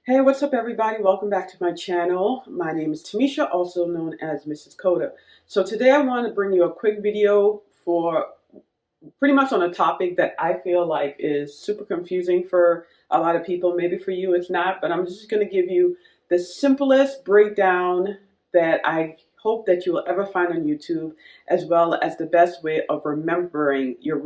Hey, what's up everybody? Welcome back to my channel. My name is Tamisha, also known as Mrs. Coda. So today I want to bring you a quick video for pretty much on a topic that I feel like is super confusing for a lot of people. Maybe for you it's not, but I'm just going to give you the simplest breakdown that I hope that you will ever find on YouTube, as well as the best way of remembering your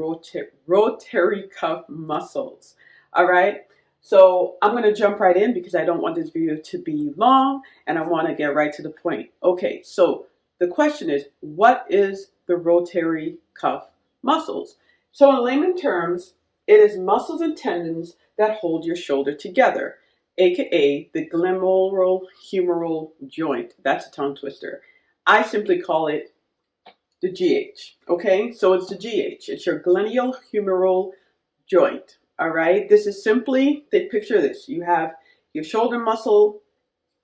rotary cuff muscles. All right. So I'm going to jump right in because I don't want this video to be long and I want to get right to the point. Okay, so the question is, what is the rotary cuff muscles? So in layman terms, it is muscles and tendons that hold your shoulder together, aka the glenohumeral joint. That's a tongue twister. I simply call it the GH. Okay, so it's the GH. It's your glenohumeral joint. All right, this is simply, picture this. You have your shoulder muscle,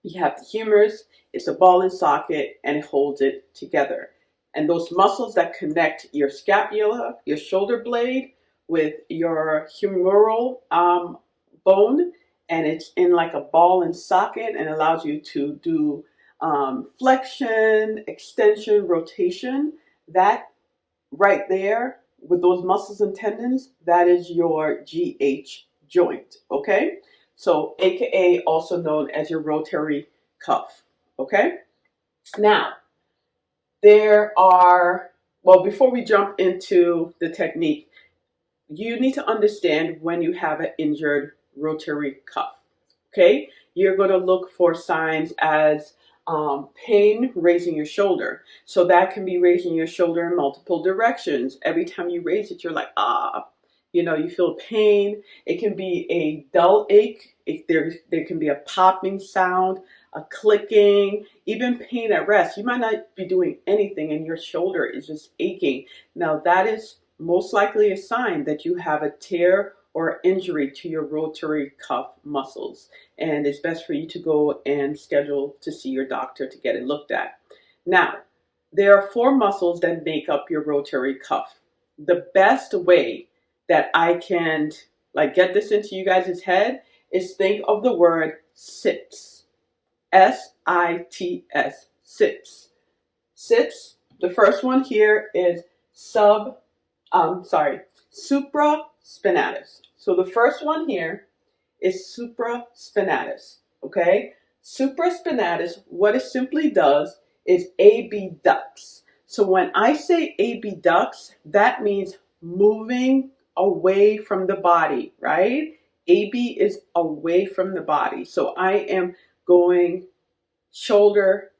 you have the humerus, it's a ball and socket, and it holds it together. And those muscles that connect your scapula, your shoulder blade, with your humeral bone, and it's in like a ball and socket and allows you to do flexion, extension, rotation. That right there, with those muscles and tendons, that is your GH joint, okay? So aka also known as your rotary cuff, okay? Now, before we jump into the technique, you need to understand when you have an injured rotary cuff, okay? You're going to look for signs as pain raising your shoulder. So that can be raising your shoulder in multiple directions. Every time you raise it, you're like, you feel pain. It can be a dull ache. There can be a popping sound, a clicking, even pain at rest. You might not be doing anything and your shoulder is just aching. Now that is most likely a sign that you have a tear or injury to your rotary cuff muscles. And it's best for you to go and schedule to see your doctor to get it looked at. Now, there are 4 muscles that make up your rotary cuff. The best way that I can get this into you guys' head is think of the word SITS. S-I-T-S, SITS. SITS, the first one here is Supraspinatus. So the first one here is supraspinatus, okay? Supraspinatus, what it simply does is abducts. So when I say abducts, that means moving away from the body, right? AB is away from the body. So I am going shoulder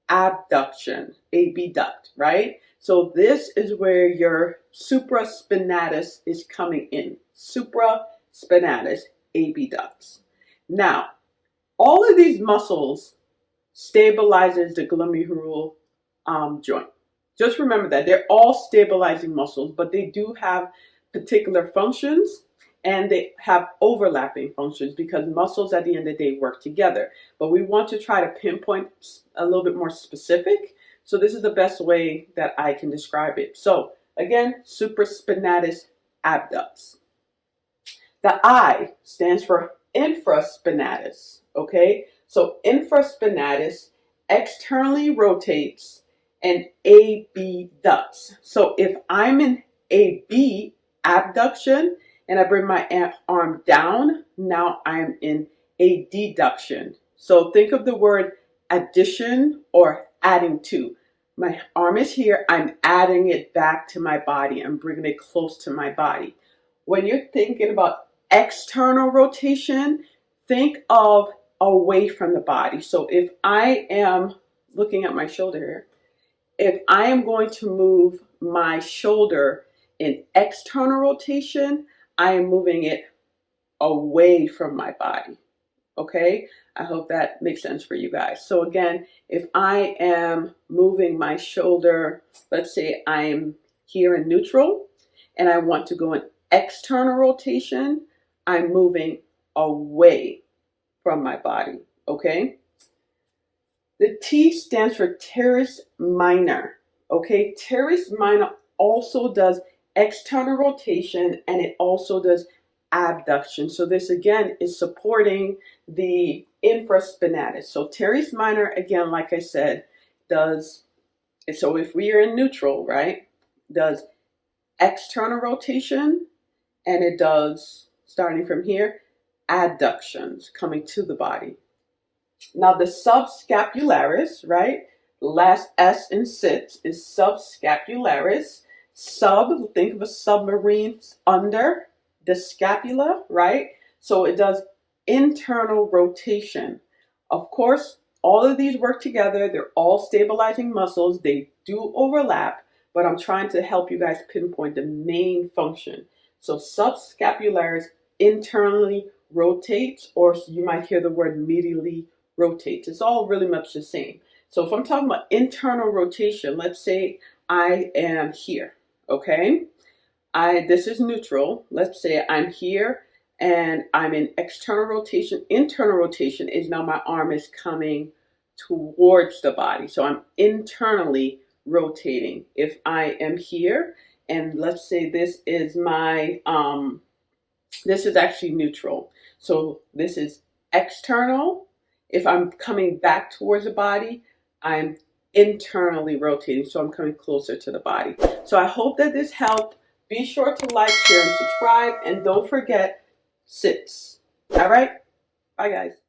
abduction, abduct, right? So this is where your supraspinatus is coming in. Supraspinatus, abducts. Now, all of these muscles stabilizes the glenohumeral joint. Just remember that they're all stabilizing muscles, but they do have particular functions and they have overlapping functions because muscles at the end of the day work together. But we want to try to pinpoint a little bit more specific. So this is the best way that I can describe it. So again, supraspinatus abducts. The I stands for infraspinatus, okay? So infraspinatus externally rotates and abducts. So if I'm in AB, abduction, and I bring my arm down, now I'm in a deduction. So think of the word addition or adding to. My arm is here, I'm adding it back to my body. I'm bringing it close to my body. When you're thinking about external rotation, think of away from the body. So if I am looking at my shoulder here, if I am going to move my shoulder in external rotation, I am moving it away from my body. Okay? I hope that makes sense for you guys. So again, if I am moving my shoulder, let's say I'm here in neutral and I want to go in external rotation, I'm moving away from my body. Okay? The T stands for Teres Minor. Okay? Teres Minor also does external rotation and it also does abduction. So this again is supporting the infraspinatus. So teres minor, again, like I said, does, so if we are in neutral, right, does external rotation, and it does, starting from here, adductions coming to the body. Now the subscapularis, right, last S in sit is subscapularis. Sub, think of a submarine under the scapula, right? So it does internal rotation. Of course, all of these work together. They're all stabilizing muscles. They do overlap, but I'm trying to help you guys pinpoint the main function. So subscapularis internally rotates, or you might hear the word medially rotates. It's all really much the same. So if I'm talking about internal rotation, let's say I am here, okay? This is neutral. Let's say I'm here and I'm in external rotation. Internal rotation is now my arm is coming towards the body. So I'm internally rotating. If I am here and let's say this is my, this is actually neutral. So this is external. If I'm coming back towards the body, I'm internally rotating. So I'm coming closer to the body. So I hope that this helped. Be sure to like, share, and subscribe. And don't forget, sits. All right? Bye, guys.